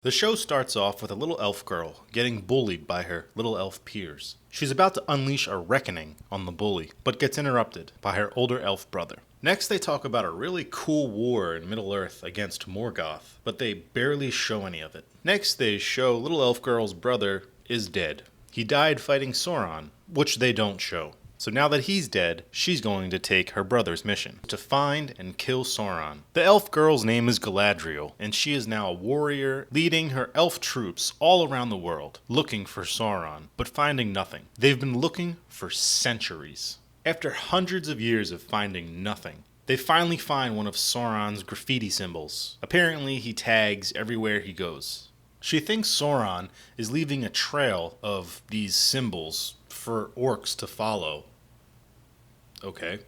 The show starts off with a little elf girl getting bullied by her little elf peers. She's about to unleash a reckoning on the bully, but gets interrupted by her older elf brother. Next, they talk about a really cool war in Middle-earth against Morgoth, but they barely show any of it. Next, they show little elf girl's brother is dead. He died fighting Sauron, which they don't show. So now that he's dead, she's going to take her brother's mission, to find and kill Sauron. The elf girl's name is Galadriel, and she is now a warrior leading her elf troops all around the world, looking for Sauron, but finding nothing. They've been looking for centuries. After hundreds of years of finding nothing, they finally find one of Sauron's graffiti symbols. Apparently, he tags everywhere he goes. She thinks Sauron is leaving a trail of these symbols for orcs to follow. Okay.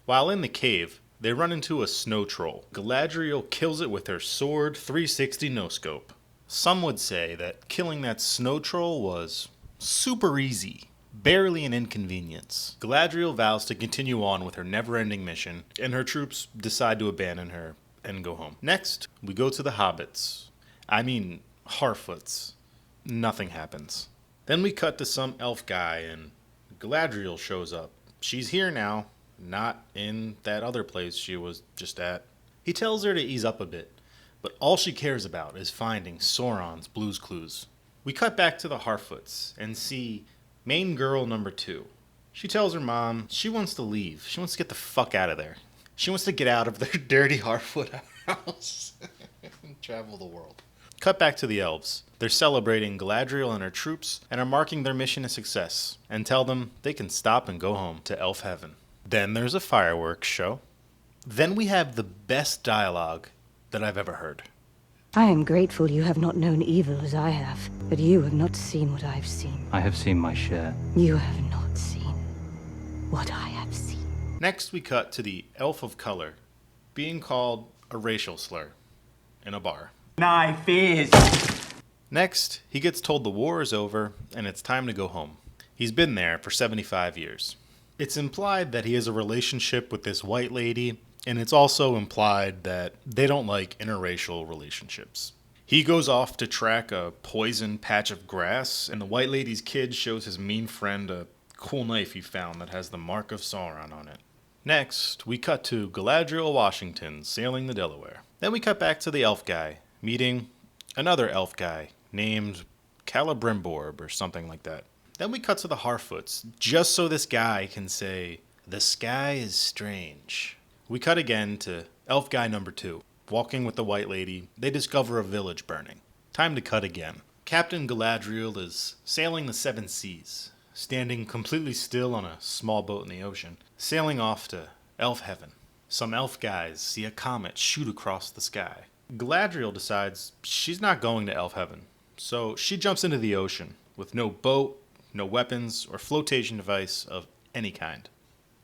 While in the cave, they run into a snow troll. Galadriel kills it with her sword 360 no-scope. Some would say that killing that snow troll was super easy, barely an inconvenience. Galadriel vows to continue on with her never-ending mission, and her troops decide to abandon her and go home. Next, we go to the hobbits. I mean, Harfoots. Nothing happens. Then we cut to some elf guy, and Galadriel shows up. She's here now, not in that other place she was just at. He tells her to ease up a bit, but all she cares about is finding Sauron's Blue's Clues. We cut back to the Harfoots and see main girl number 2. She tells her mom she wants to leave. She wants to get the fuck out of there. She wants to get out of their dirty Harfoot house and travel the world. Cut back to the elves. They're celebrating Galadriel and her troops and are marking their mission a success and tell them they can stop and go home to elf heaven. Then there's a fireworks show. Then we have the best dialogue that I've ever heard. I am grateful you have not known evil as I have, but you have not seen what I've seen. I have seen my share. You have not seen what I have seen. Next we cut to the elf of color being called a racial slur in a bar. Knife is. Next, he gets told the war is over and it's time to go home. He's been there for 75 years. It's implied that he has a relationship with this white lady, and it's also implied that they don't like interracial relationships. He goes off to track a poison patch of grass, and the white lady's kid shows his mean friend a cool knife he found that has the mark of Sauron on it. Next, we cut to Galadriel Washington sailing the Delaware. Then we cut back to the elf guy, meeting another elf guy named Celebrimbor or something like that. Then we cut to the Harfoots, just so this guy can say, "The sky is strange." We cut again to elf guy number 2. Walking with the white lady, they discover a village burning. Time to cut again. Captain Galadriel is sailing the 7 seas, standing completely still on a small boat in the ocean, sailing off to elf heaven. Some elf guys see a comet shoot across the sky. Galadriel decides she's not going to elf heaven, so she jumps into the ocean with no boat, no weapons, or flotation device of any kind.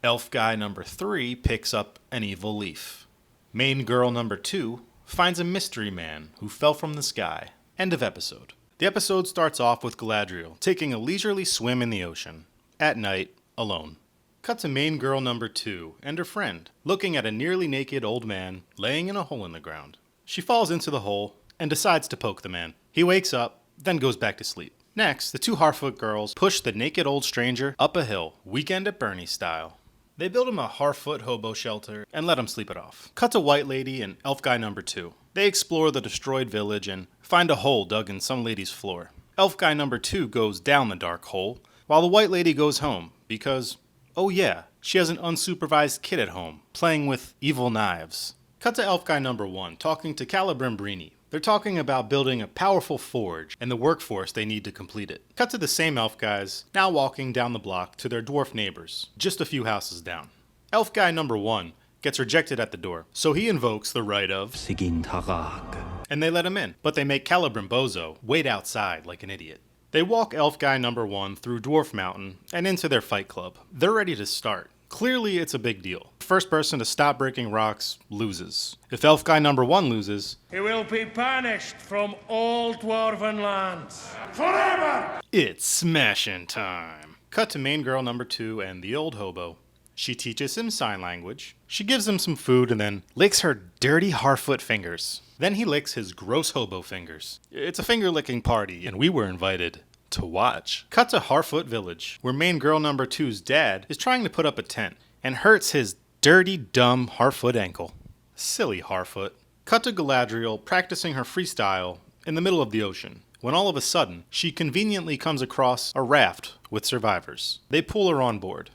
Elf guy number 3 picks up an evil leaf. Main girl number 2 finds a mystery man who fell from the sky. End of episode. The episode starts off with Galadriel taking a leisurely swim in the ocean, at night, alone. Cut to main girl number 2 and her friend, looking at a nearly naked old man laying in a hole in the ground. She falls into the hole and decides to poke the man. He wakes up, then goes back to sleep. Next, the 2 Harfoot girls push the naked old stranger up a hill, Weekend at Bernie style. They build him a Harfoot hobo shelter and let him sleep it off. Cut to white lady and elf guy number 2. They explore the destroyed village and find a hole dug in some lady's floor. Elf guy number 2 goes down the dark hole, while the white lady goes home because, oh yeah, she has an unsupervised kid at home, playing with evil knives. Cut to elf guy number 1 talking to Celebrimbor. They're talking about building a powerful forge and the workforce they need to complete it. Cut to the same elf guys, now walking down the block to their dwarf neighbors, just a few houses down. Elf guy number 1 gets rejected at the door, so he invokes the right of Sigin Tarag. and they let him in, but they make Celebrimbor wait outside like an idiot. They walk elf guy number 1 through Dwarf Mountain and into their fight club. They're ready to start. Clearly, it's a big deal. First person to stop breaking rocks loses. If elf guy number 1 loses, he will be banished from all dwarven lands forever. It's smashing time. Cut to main girl number 2 and the old hobo. She teaches him sign language. She gives him some food and then licks her dirty Harfoot fingers. Then he licks his gross hobo fingers. It's a finger-licking party, and we were invited to watch. Cut to Harfoot Village, where main girl number 2's dad is trying to put up a tent and hurts his dirty, dumb Harfoot ankle. Silly Harfoot. Cut to Galadriel practicing her freestyle in the middle of the ocean, when all of a sudden, she conveniently comes across a raft with survivors. They pull her on board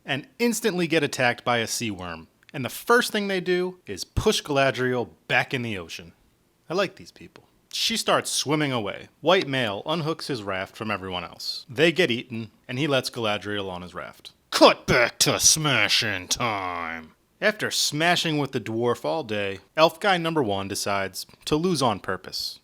and instantly get attacked by a sea worm. And the first thing they do is push Galadriel back in the ocean. I like these people. She starts swimming away. White male unhooks his raft from everyone else. They get eaten, and he lets Galadriel on his raft. Cut back to smashing time. After smashing with the dwarf all day, elf guy number 1 decides to lose on purpose.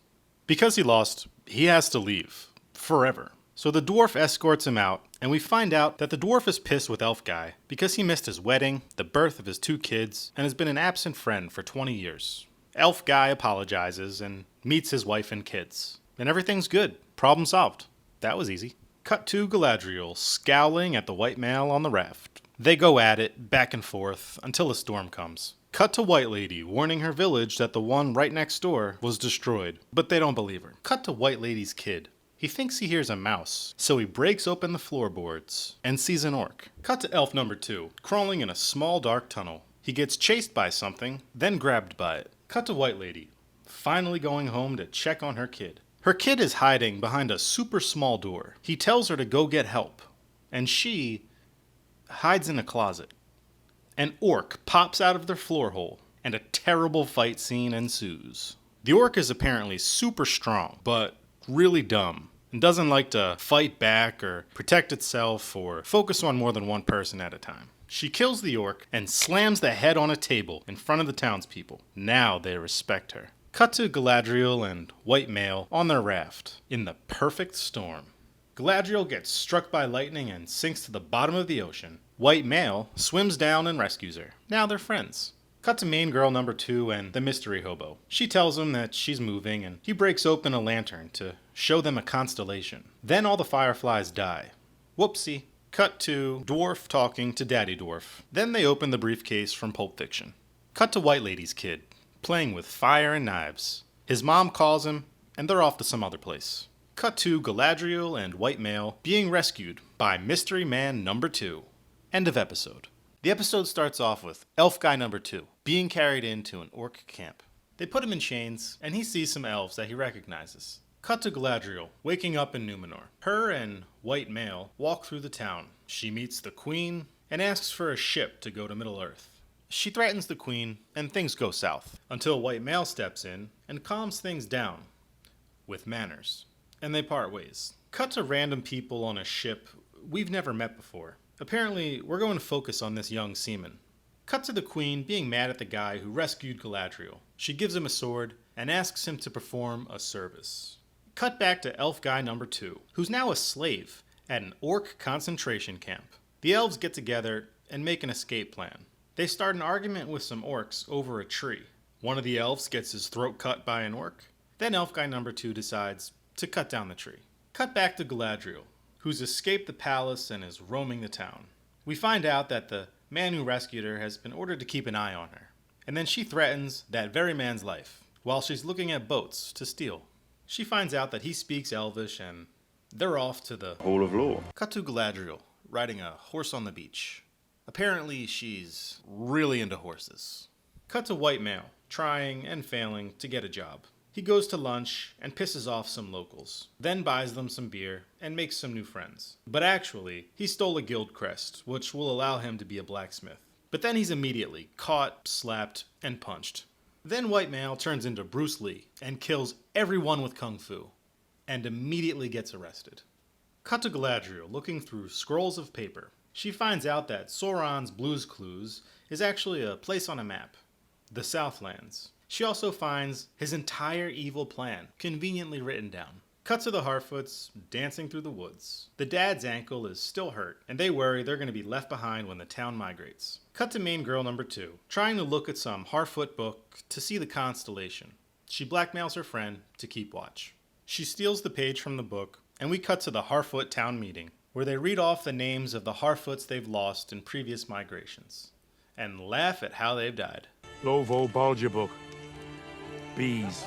Because he lost, he has to leave. Forever. So the dwarf escorts him out, and we find out that the dwarf is pissed with elf guy because he missed his wedding, the birth of his 2 kids, and has been an absent friend for 20 years. Elf guy apologizes and meets his wife and kids. And everything's good. Problem solved. That was easy. Cut to Galadriel scowling at the white male on the raft. They go at it, back and forth, until a storm comes. Cut to White Lady warning her village that the one right next door was destroyed, but they don't believe her. Cut to White Lady's kid. He thinks he hears a mouse, so he breaks open the floorboards and sees an orc. Cut to elf number 2, crawling in a small dark tunnel. He gets chased by something, then grabbed by it. Cut to White Lady, finally going home to check on her kid. Her kid is hiding behind a super small door. He tells her to go get help, and she hides in a closet. An orc pops out of their floor hole, and a terrible fight scene ensues. The orc is apparently super strong, but really dumb, and doesn't like to fight back or protect itself or focus on more than one person at a time. She kills the orc and slams the head on a table in front of the townspeople. Now they respect her. Cut to Galadriel and White Male on their raft in the perfect storm. Galadriel gets struck by lightning and sinks to the bottom of the ocean. White Male swims down and rescues her. Now they're friends. Cut to main girl number 2 and the mystery hobo. She tells him that she's moving and he breaks open a lantern to show them a constellation. Then all the fireflies die. Whoopsie. Cut to dwarf talking to daddy dwarf. Then they open the briefcase from Pulp Fiction. Cut to White Lady's kid, playing with fire and knives. His mom calls him, and they're off to some other place. Cut to Galadriel and White Male being rescued by Mystery Man number 2. End of episode. The episode starts off with Elf Guy number 2 being carried into an orc camp. They put him in chains, and he sees some elves that he recognizes. Cut to Galadriel, waking up in Numenor. Her and White Male walk through the town. She meets the queen and asks for a ship to go to Middle-earth. She threatens the queen, and things go south, until White Male steps in and calms things down with manners, and they part ways. Cut to random people on a ship we've never met before. Apparently, we're going to focus on this young seaman. Cut to the queen being mad at the guy who rescued Galadriel. She gives him a sword and asks him to perform a service. Cut back to elf guy number 2, who's now a slave at an orc concentration camp. The elves get together and make an escape plan. They start an argument with some orcs over a tree. One of the elves gets his throat cut by an orc. Then elf guy number 2 decides to cut down the tree. Cut back to Galadriel, who's escaped the palace and is roaming the town. We find out that the man who rescued her has been ordered to keep an eye on her. And then she threatens that very man's life while she's looking at boats to steal. She finds out that he speaks Elvish, and they're off to the Hall of Law. Cut to Galadriel, riding a horse on the beach. Apparently, she's really into horses. Cut to White Male, trying and failing to get a job. He goes to lunch and pisses off some locals, then buys them some beer and makes some new friends. But actually, he stole a guild crest, which will allow him to be a blacksmith. But then he's immediately caught, slapped, and punched. Then White Male turns into Bruce Lee and kills everyone with kung fu, and immediately gets arrested. Cut to Galadriel looking through scrolls of paper. She finds out that Sauron's Blues Clues is actually a place on a map, the Southlands. She also finds his entire evil plan conveniently written down. Cut to the Harfoots dancing through the woods. The dad's ankle is still hurt, and they worry they're going to be left behind when the town migrates. Cut to main girl number 2, trying to look at some Harfoot book to see the constellation. She blackmails her friend to keep watch. She steals the page from the book, and we cut to the Harfoot town meeting. where they read off the names of the Harfoots they've lost in previous migrations, and laugh at how they've died. Lovo Baljabook. Bees.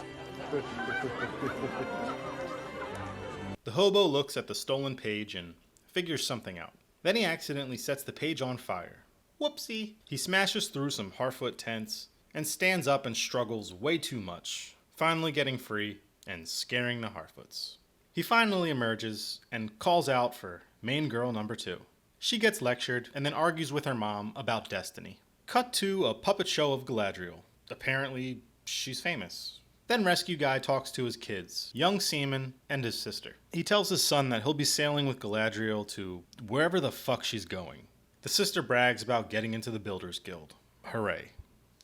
The hobo looks at the stolen page and figures something out. Then he accidentally sets the page on fire. Whoopsie! He smashes through some Harfoot tents and stands up and struggles way too much, finally getting free and scaring the Harfoots. He finally emerges and calls out for main girl number 2. She gets lectured and then argues with her mom about destiny. Cut to a puppet show of Galadriel. Apparently, she's famous. Then Rescue Guy talks to his kids, young seaman and his sister. He tells his son that he'll be sailing with Galadriel to wherever the fuck she's going. The sister brags about getting into the Builders Guild. Hooray.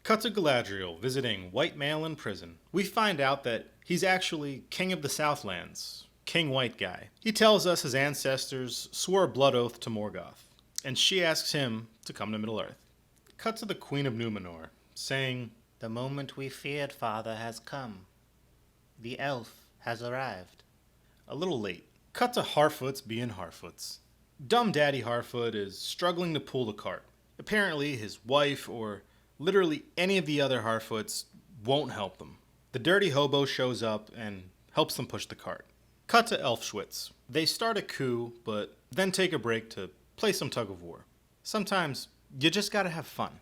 Cut to Galadriel visiting white male in prison. We find out that he's actually King of the Southlands, King White Guy. He tells us his ancestors swore a blood oath to Morgoth, and she asks him to come to Middle-earth. Cut to the Queen of Numenor, saying, "The moment we feared, Father, has come. The elf has arrived." A little late. Cut to Harfoots being Harfoots. Dumb Daddy Harfoot is struggling to pull the cart. Apparently, his wife, or literally any of the other Harfoots, won't help them. The dirty hobo shows up and helps them push the cart. Cut to Elfschwitz. They start a coup, but then take a break to play some tug of war. Sometimes, you just gotta have fun.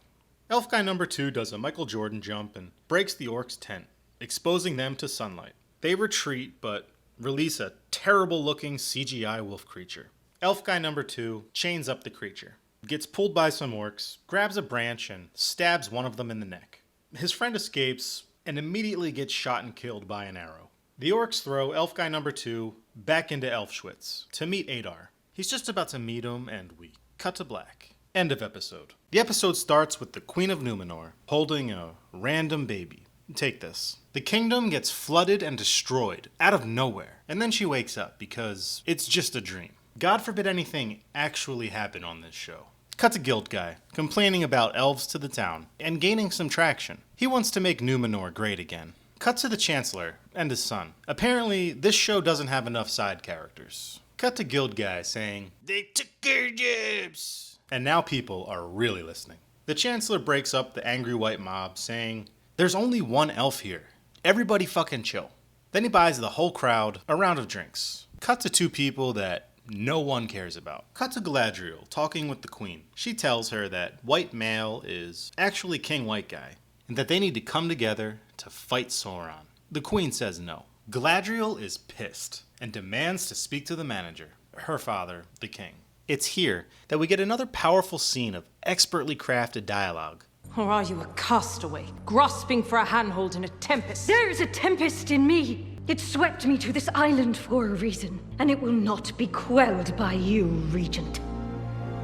Elf guy number 2 does a Michael Jordan jump and breaks the orcs' tent, exposing them to sunlight. They retreat, but release a terrible-looking CGI wolf creature. Elf guy number 2 chains up the creature, gets pulled by some orcs, grabs a branch, and stabs one of them in the neck. His friend escapes and immediately gets shot and killed by an arrow. The orcs throw Elf guy number 2 back into Elfschwitz to meet Adar. He's just about to meet him, and we cut to black. End of episode. The episode starts with the Queen of Numenor holding a random baby. Take this. The kingdom gets flooded and destroyed out of nowhere, and then she wakes up because it's just a dream. God forbid anything actually happen on this show. Cut to Guild Guy, complaining about elves to the town, and gaining some traction. He wants to make Numenor great again. Cut to the Chancellor and his son. Apparently, this show doesn't have enough side characters. Cut to Guild Guy saying, "They took our jobs." And now people are really listening. The Chancellor breaks up the angry white mob, saying, "There's only one elf here. Everybody fucking chill." Then he buys the whole crowd a round of drinks. Cut to 2 people that no one cares about. Cut to Galadriel talking with the Queen. She tells her that white male is actually King White Guy, and that they need to come together to fight Sauron. The Queen says no. Galadriel is pissed and demands to speak to the manager, her father, the king. It's here that we get another powerful scene of expertly crafted dialogue. Or are you a castaway, grasping for a handhold in a tempest? There is a tempest in me. It swept me to this island for a reason, and it will not be quelled by you, Regent.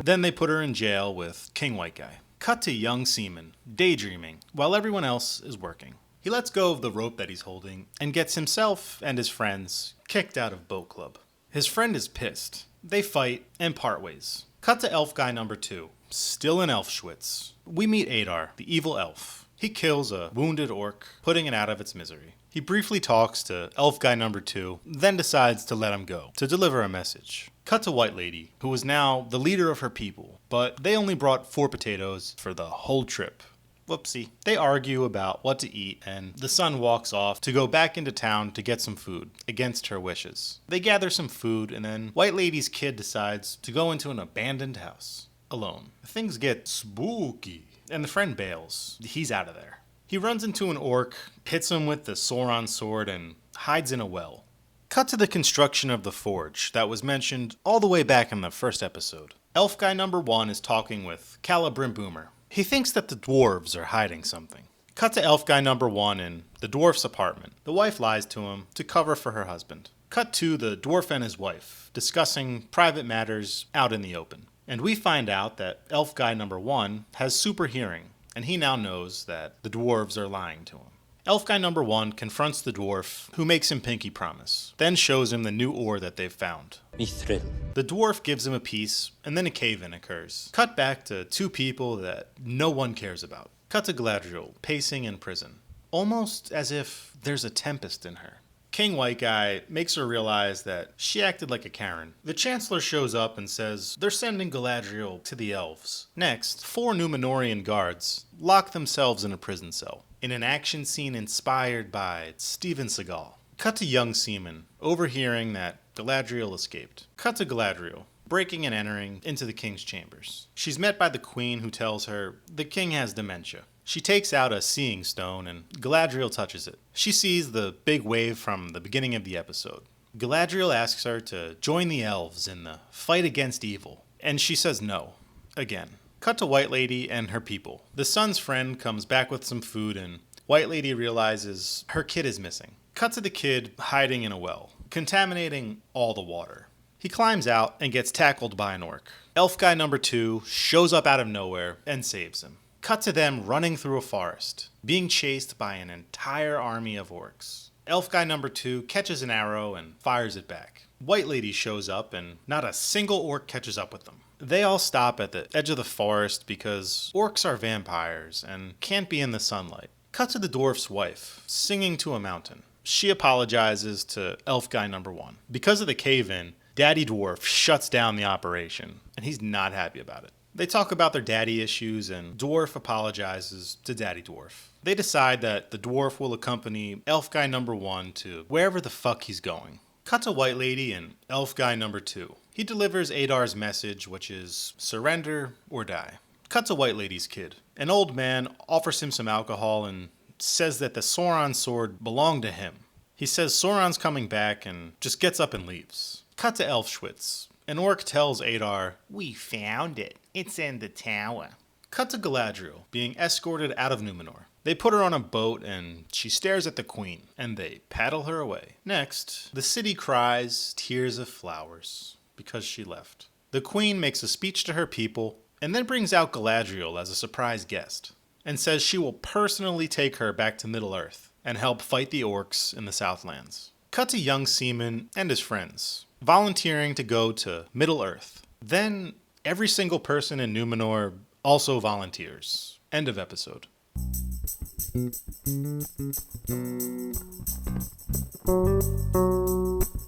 Then they put her in jail with King White Guy. Cut to young seaman, daydreaming, while everyone else is working. He lets go of the rope that he's holding and gets himself and his friends kicked out of boat club. His friend is pissed. They fight and part ways. Cut to Elf Guy number 2, still in Elfschwitz. We meet Adar, the Evil Elf. He kills a wounded orc, putting it out of its misery. He briefly talks to Elf Guy number 2, then decides to let him go, to deliver a message. Cut to White Lady, who is now the leader of her people, but they only brought 4 potatoes for the whole trip. Whoopsie. They argue about what to eat, and the son walks off to go back into town to get some food, against her wishes. They gather some food, and then White Lady's kid decides to go into an abandoned house, alone. Things get spooky, and the friend bails. He's out of there. He runs into an orc, hits him with the Sauron sword, and hides in a well. Cut to the construction of the forge that was mentioned all the way back in the first episode. Elf Guy number 1 is talking with Calibrim Boomer. He thinks that the dwarves are hiding something. Cut to Elf Guy number 1 in the dwarf's apartment. The wife lies to him to cover for her husband. Cut to the dwarf and his wife discussing private matters out in the open. And we find out that Elf Guy number 1 has super hearing, and he now knows that the dwarves are lying to him. Elf Guy number 1 confronts the dwarf, who makes him pinky promise, then shows him the new ore that they've found. Mithril. The dwarf gives him a piece, and then a cave-in occurs. Cut back to 2 people that no one cares about. Cut to Galadriel, pacing in prison, almost as if there's a tempest in her. King White Guy makes her realize that she acted like a Karen. The Chancellor shows up and says they're sending Galadriel to the elves. Next, 4 Númenórean guards lock themselves in a prison cell, in an action scene inspired by Steven Seagal. Cut to young seaman, overhearing that Galadriel escaped. Cut to Galadriel, breaking and entering into the king's chambers. She's met by the queen, who tells her the king has dementia. She takes out a seeing stone and Galadriel touches it. She sees the big wave from the beginning of the episode. Galadriel asks her to join the elves in the fight against evil, and she says no, again. Cut to White Lady and her people. The son's friend comes back with some food and White Lady realizes her kid is missing. Cut to the kid hiding in a well, contaminating all the water. He climbs out and gets tackled by an orc. Elf guy number 2 shows up out of nowhere and saves him. Cut to them running through a forest, being chased by an entire army of orcs. Elf guy number 2 catches an arrow and fires it back. White Lady shows up and not a single orc catches up with them. They all stop at the edge of the forest because orcs are vampires and can't be in the sunlight. Cut to the dwarf's wife, singing to a mountain. She apologizes to elf guy number 1. Because of the cave-in, Daddy Dwarf shuts down the operation, and he's not happy about it. They talk about their daddy issues, and Dwarf apologizes to Daddy Dwarf. They decide that the dwarf will accompany elf guy number 1 to wherever the fuck he's going. Cut to White Lady and elf guy number 2. He delivers Adar's message, which is surrender or die. Cut to White Lady's kid. An old man offers him some alcohol and says that the Sauron sword belonged to him. He says Sauron's coming back and just gets up and leaves. Cut to Elfschwitz. An orc tells Adar, "We found it. It's in the tower." Cut to Galadriel, being escorted out of Númenor. They put her on a boat and she stares at the queen, and they paddle her away. Next, the city cries tears of flowers because she left. The queen makes a speech to her people and then brings out Galadriel as a surprise guest and says she will personally take her back to Middle-earth and help fight the orcs in the Southlands. Cut to young seaman and his friends, volunteering to go to Middle-earth. Then every single person in Númenor also volunteers. End of episode.